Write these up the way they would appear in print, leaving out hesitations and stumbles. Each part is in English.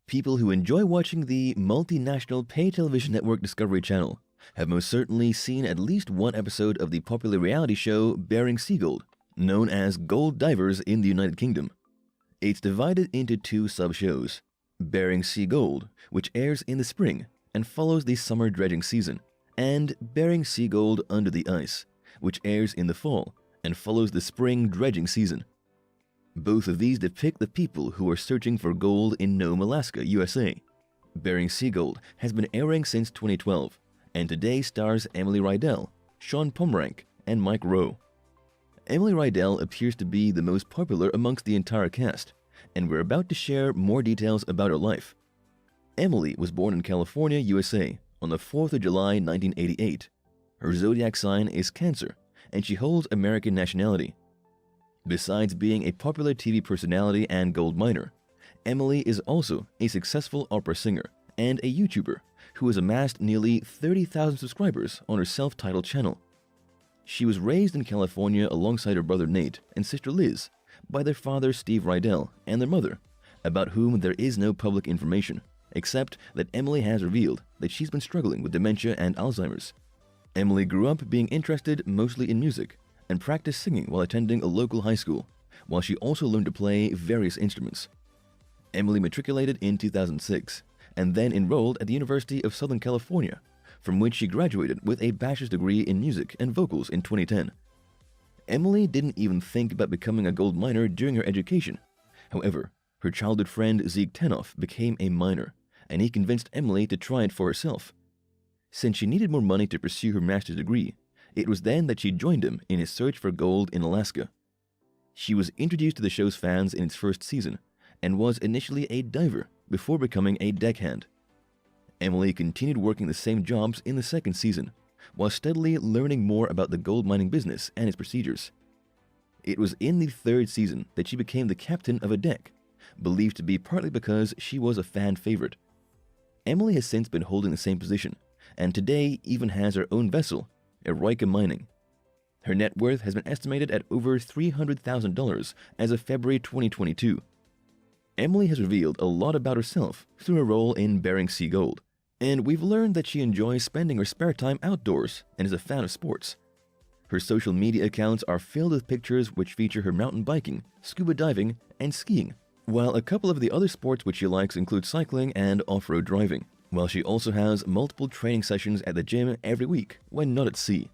People who enjoy watching the multinational pay television network Discovery Channel have most certainly seen at least one episode of the popular reality show Bering Sea Gold, known as Gold Divers in the United Kingdom. It's divided into two sub-shows: Bering Sea Gold, which airs in the spring and follows the summer dredging season, and Bering Sea Gold Under the Ice, which airs in the fall and follows the spring dredging season. Both of these depict the people who are searching for gold in Nome, Alaska, USA. Bering Sea Gold has been airing since 2012, and today stars Emily Riedel, Shawn Pomrenke, and Mike Rowe. Emily Riedel appears to be the most popular amongst the entire cast, and we're about to share more details about her life. Emily was born in California, USA, on the 4th of July, 1988. Her zodiac sign is Cancer, and she holds American nationality. Besides being a popular TV personality and gold miner, Emily is also a successful opera singer and a YouTuber who has amassed nearly 30,000 subscribers on her self-titled channel. She was raised in California alongside her brother Nate and sister Liz by their father Steve Riedel and their mother, about whom there is no public information, except that Emily has revealed that she's been struggling with dementia and Alzheimer's. Emily grew up being interested mostly in music and practiced singing while attending a local high school, while she also learned to play various instruments. Emily matriculated in 2006 and then enrolled at the University of Southern California, from which she graduated with a bachelor's degree in music and vocals in 2010. Emily didn't even think about becoming a gold miner during her education. However, her childhood friend Zeke Tenoff became a miner, and he convinced Emily to try it for herself. Since she needed more money to pursue her master's degree, it was then that she joined him in his search for gold in Alaska. She was introduced to the show's fans in its first season and was initially a diver before becoming a deckhand. Emily continued working the same jobs in the second season, while steadily learning more about the gold mining business and its procedures. It was in the third season that she became the captain of a deck, believed to be partly because she was a fan favorite. Emily has since been holding the same position, and today even has her own vessel, Eureka Mining. Her net worth has been estimated at over $300,000 as of February 2022. Emily has revealed a lot about herself through her role in Bering Sea Gold, and we've learned that she enjoys spending her spare time outdoors and is a fan of sports. Her social media accounts are filled with pictures which feature her mountain biking, scuba diving, and skiing, while a couple of the other sports which she likes include cycling and off-road driving, while she also has multiple training sessions at the gym every week when not at sea.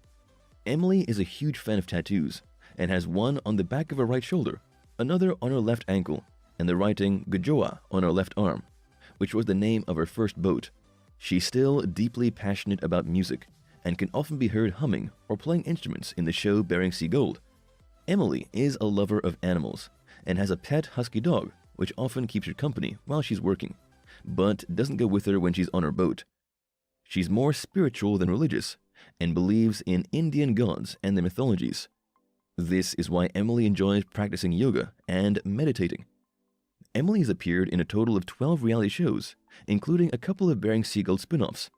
Emily is a huge fan of tattoos and has one on the back of her right shoulder, another on her left ankle, and the writing Gajoa on her left arm, which was the name of her first boat. She's still deeply passionate about music and can often be heard humming or playing instruments in the show Bering Sea Gold. Emily is a lover of animals and has a pet husky dog which often keeps her company while she's working, but doesn't go with her when she's on her boat. She's more spiritual than religious and believes in Indian gods and their mythologies. This is why Emily enjoys practicing yoga and meditating. Emily has appeared in a total of 12 reality shows, including a couple of Bering Sea Gold spin-offs.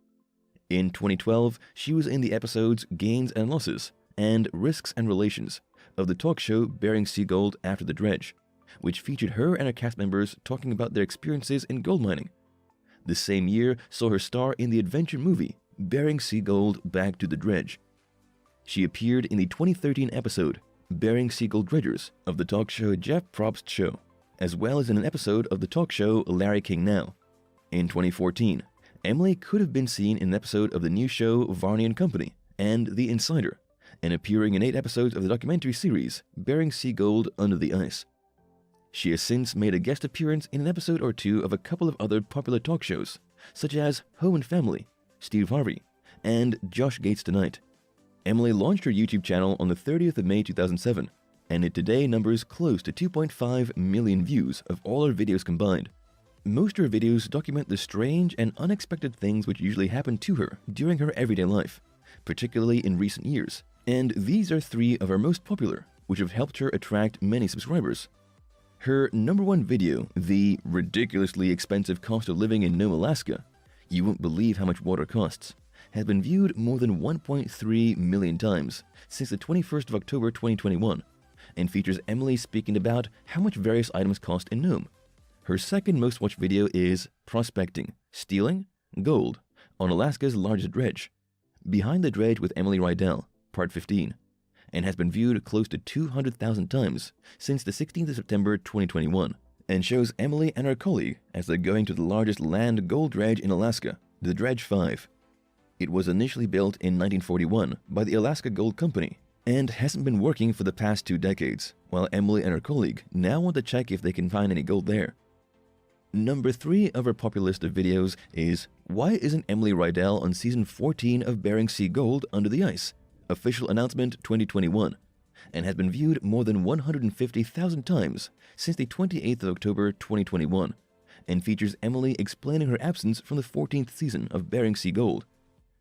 In 2012, she was in the episodes Gains and Losses and Risks and Relations of the talk show Bering Sea Gold After the Dredge, which featured her and her cast members talking about their experiences in gold mining. The same year saw her star in the adventure movie Bering Sea Gold Back to the Dredge. She appeared in the 2013 episode Bering Sea Gold Dredgers of the talk show Jeff Probst's Show, as well as in an episode of the talk show Larry King Now. In 2014, Emily could have been seen in an episode of the new show Varney and Company and The Insider, and appearing in 8 episodes of the documentary series Bering Sea Gold Under the Ice. She has since made a guest appearance in an episode or two of a couple of other popular talk shows, such as Home and Family, Steve Harvey, and Josh Gates Tonight. Emily launched her YouTube channel on the 30th of May 2007, and it today numbers close to 2.5 million views of all her videos combined. Most of her videos document the strange and unexpected things which usually happen to her during her everyday life, particularly in recent years, and these are 3 of her most popular, which have helped her attract many subscribers. Her #1 video, The Ridiculously Expensive Cost of Living in Nome, Alaska, You Won't Believe How Much Water Costs, has been viewed more than 1.3 million times since the 21st of October 2021, and features Emily speaking about how much various items cost in Nome. Her second most watched video is Prospecting, Stealing, Gold, on Alaska's largest dredge, Behind the Dredge with Emily Riedel, Part 15, and has been viewed close to 200,000 times since the 16th of September 2021, and shows Emily and her colleague as they're going to the largest land gold dredge in Alaska, the Dredge 5. It was initially built in 1941 by the Alaska Gold Company and hasn't been working for the past 2 decades, while Emily and her colleague now want to check if they can find any gold there. Number 3 of our popular list of videos is Why Isn't Emily Riedel on Season 14 of Bering Sea Gold Under the Ice? Official Announcement 2021, and has been viewed more than 150,000 times since the 28th of October 2021, and features Emily explaining her absence from the 14th season of Bering Sea Gold.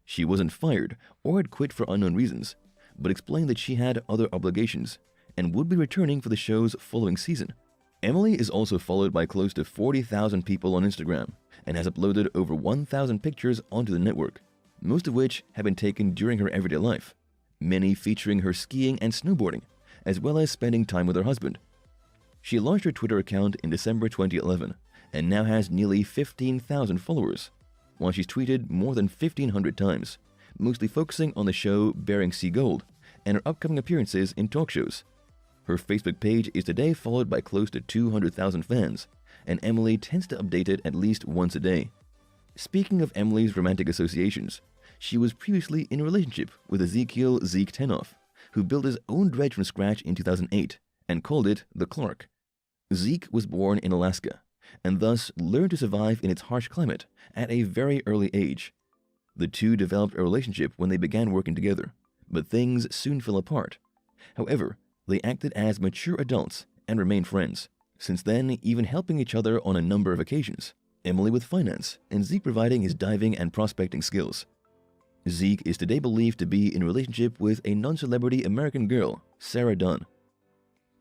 She wasn't fired or had quit for unknown reasons, but explained that she had other obligations and would be returning for the show's following season. Emily is also followed by close to 40,000 people on Instagram and has uploaded over 1,000 pictures onto the network, most of which have been taken during her everyday life, many featuring her skiing and snowboarding, as well as spending time with her husband. She launched her Twitter account in December 2011 and now has nearly 15,000 followers, while she's tweeted more than 1,500 times, mostly focusing on the show Bering Sea Gold and her upcoming appearances in talk shows. Her Facebook page is today followed by close to 200,000 fans, and Emily tends to update it at least once a day. Speaking of Emily's romantic associations, she was previously in a relationship with Ezekiel Zeke Tenoff, who built his own dredge from scratch in 2008 and called it the Clark. Zeke was born in Alaska, and thus learned to survive in its harsh climate at a very early age. The two developed a relationship when they began working together, but things soon fell apart. However, they acted as mature adults and remained friends, since then even helping each other on a number of occasions, Emily with finance and Zeke providing his diving and prospecting skills. Zeke is today believed to be in a relationship with a non-celebrity American girl, Sarah Dunn.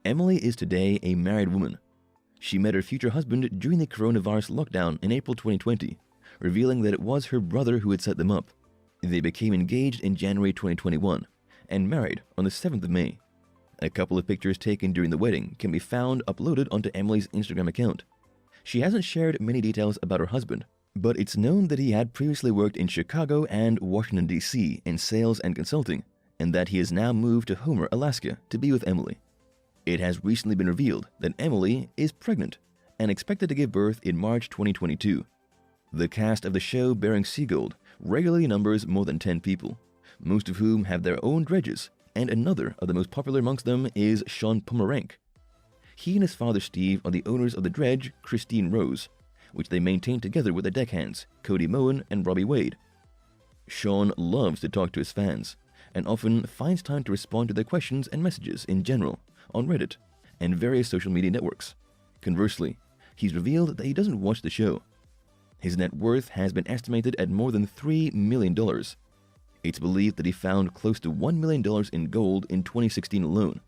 Emily is today a married woman. She met her future husband during the coronavirus lockdown in April 2020, revealing that it was her brother who had set them up. They became engaged in January 2021 and married on the 7th of May. A couple of pictures taken during the wedding can be found uploaded onto Emily's Instagram account. She hasn't shared many details about her husband, but it's known that he had previously worked in Chicago and Washington, D.C. in sales and consulting, and that he has now moved to Homer, Alaska to be with Emily. It has recently been revealed that Emily is pregnant and expected to give birth in March 2022. The cast of the show Bering Sea Gold regularly numbers more than 10 people, most of whom have their own dredges, and another of the most popular amongst them is Shawn Pomrenke. He and his father Steve are the owners of the dredge Christine Rose, which they maintain together with their deckhands Cody Moen and Robbie Wade. Shawn loves to talk to his fans, and often finds time to respond to their questions and messages in general on Reddit and various social media networks. Conversely, he's revealed that he doesn't watch the show. His net worth has been estimated at more than $3 million. It's believed that he found close to $1 million in gold in 2016 alone.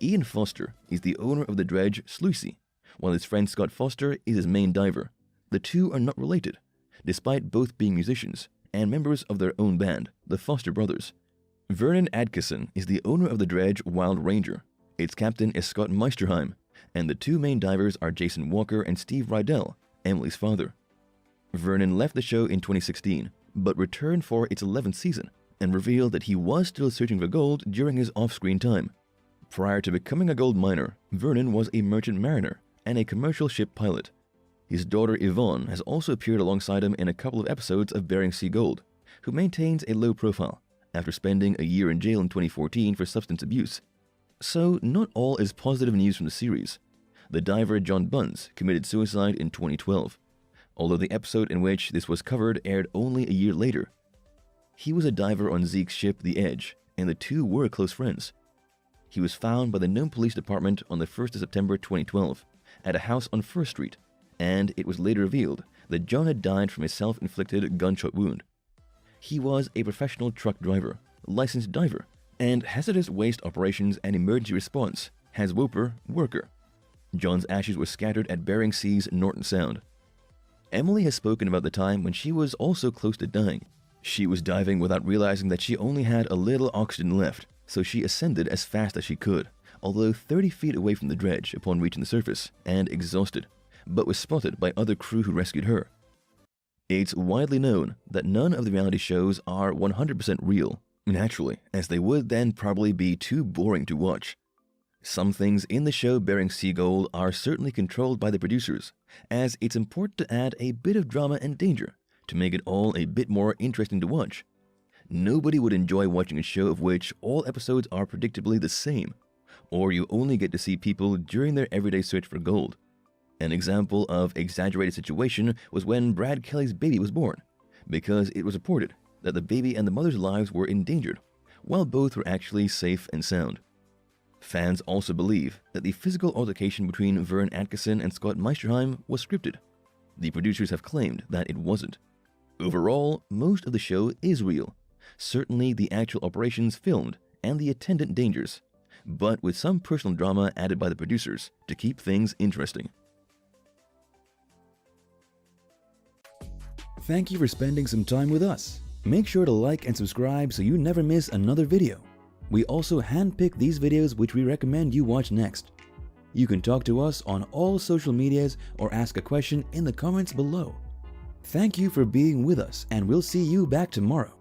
Ian Foster is the owner of the dredge Sluicy, while his friend Scott Foster is his main diver. The two are not related, despite both being musicians and members of their own band, the Foster Brothers. Vernon Adkisson is the owner of the dredge Wild Ranger. Its captain is Scott Meisterheim, and the two main divers are Jason Walker and Steve Riedel, Emily's father. Vernon left the show in 2016, but returned for its 11th season and revealed that he was still searching for gold during his off-screen time. Prior to becoming a gold miner, Vernon was a merchant mariner and a commercial ship pilot. His daughter Yvonne has also appeared alongside him in a couple of episodes of Bering Sea Gold, who maintains a low profile after spending a year in jail in 2014 for substance abuse. So not all is positive news from the series. The diver John Bunce committed suicide in 2012, although the episode in which this was covered aired only a year later. He was a diver on Zeke's ship The Edge, and the two were close friends. He was found by the Nome Police Department on the 1st of September 2012 at a house on First Street, and it was later revealed that John had died from a self-inflicted gunshot wound. He was a professional truck driver, licensed diver, and hazardous waste operations and emergency response HAZWOPER worker. John's ashes were scattered at Bering Sea's Norton Sound. Emily has spoken about the time when she was also close to dying. She was diving without realizing that she only had a little oxygen left, so she ascended as fast as she could, although 30 feet away from the dredge upon reaching the surface, and exhausted, but was spotted by other crew who rescued her. It's widely known that none of the reality shows are 100% real, naturally, as they would then probably be too boring to watch. Some things in the show Bering Sea Gold are certainly controlled by the producers, as it's important to add a bit of drama and danger to make it all a bit more interesting to watch. Nobody would enjoy watching a show of which all episodes are predictably the same, or you only get to see people during their everyday search for gold. An example of exaggerated situation was when Brad Kelly's baby was born, because it was reported that the baby and the mother's lives were endangered, while both were actually safe and sound. Fans also believe that the physical altercation between Vern Atkinson and Scott Meisterheim was scripted. The producers have claimed that it wasn't. Overall, most of the show is real, certainly the actual operations filmed and the attendant dangers, but with some personal drama added by the producers to keep things interesting. Thank you for spending some time with us. Make sure to like and subscribe so you never miss another video. We also handpick these videos which we recommend you watch next. You can talk to us on all social medias or ask a question in the comments below. Thank you for being with us, and we'll see you back tomorrow.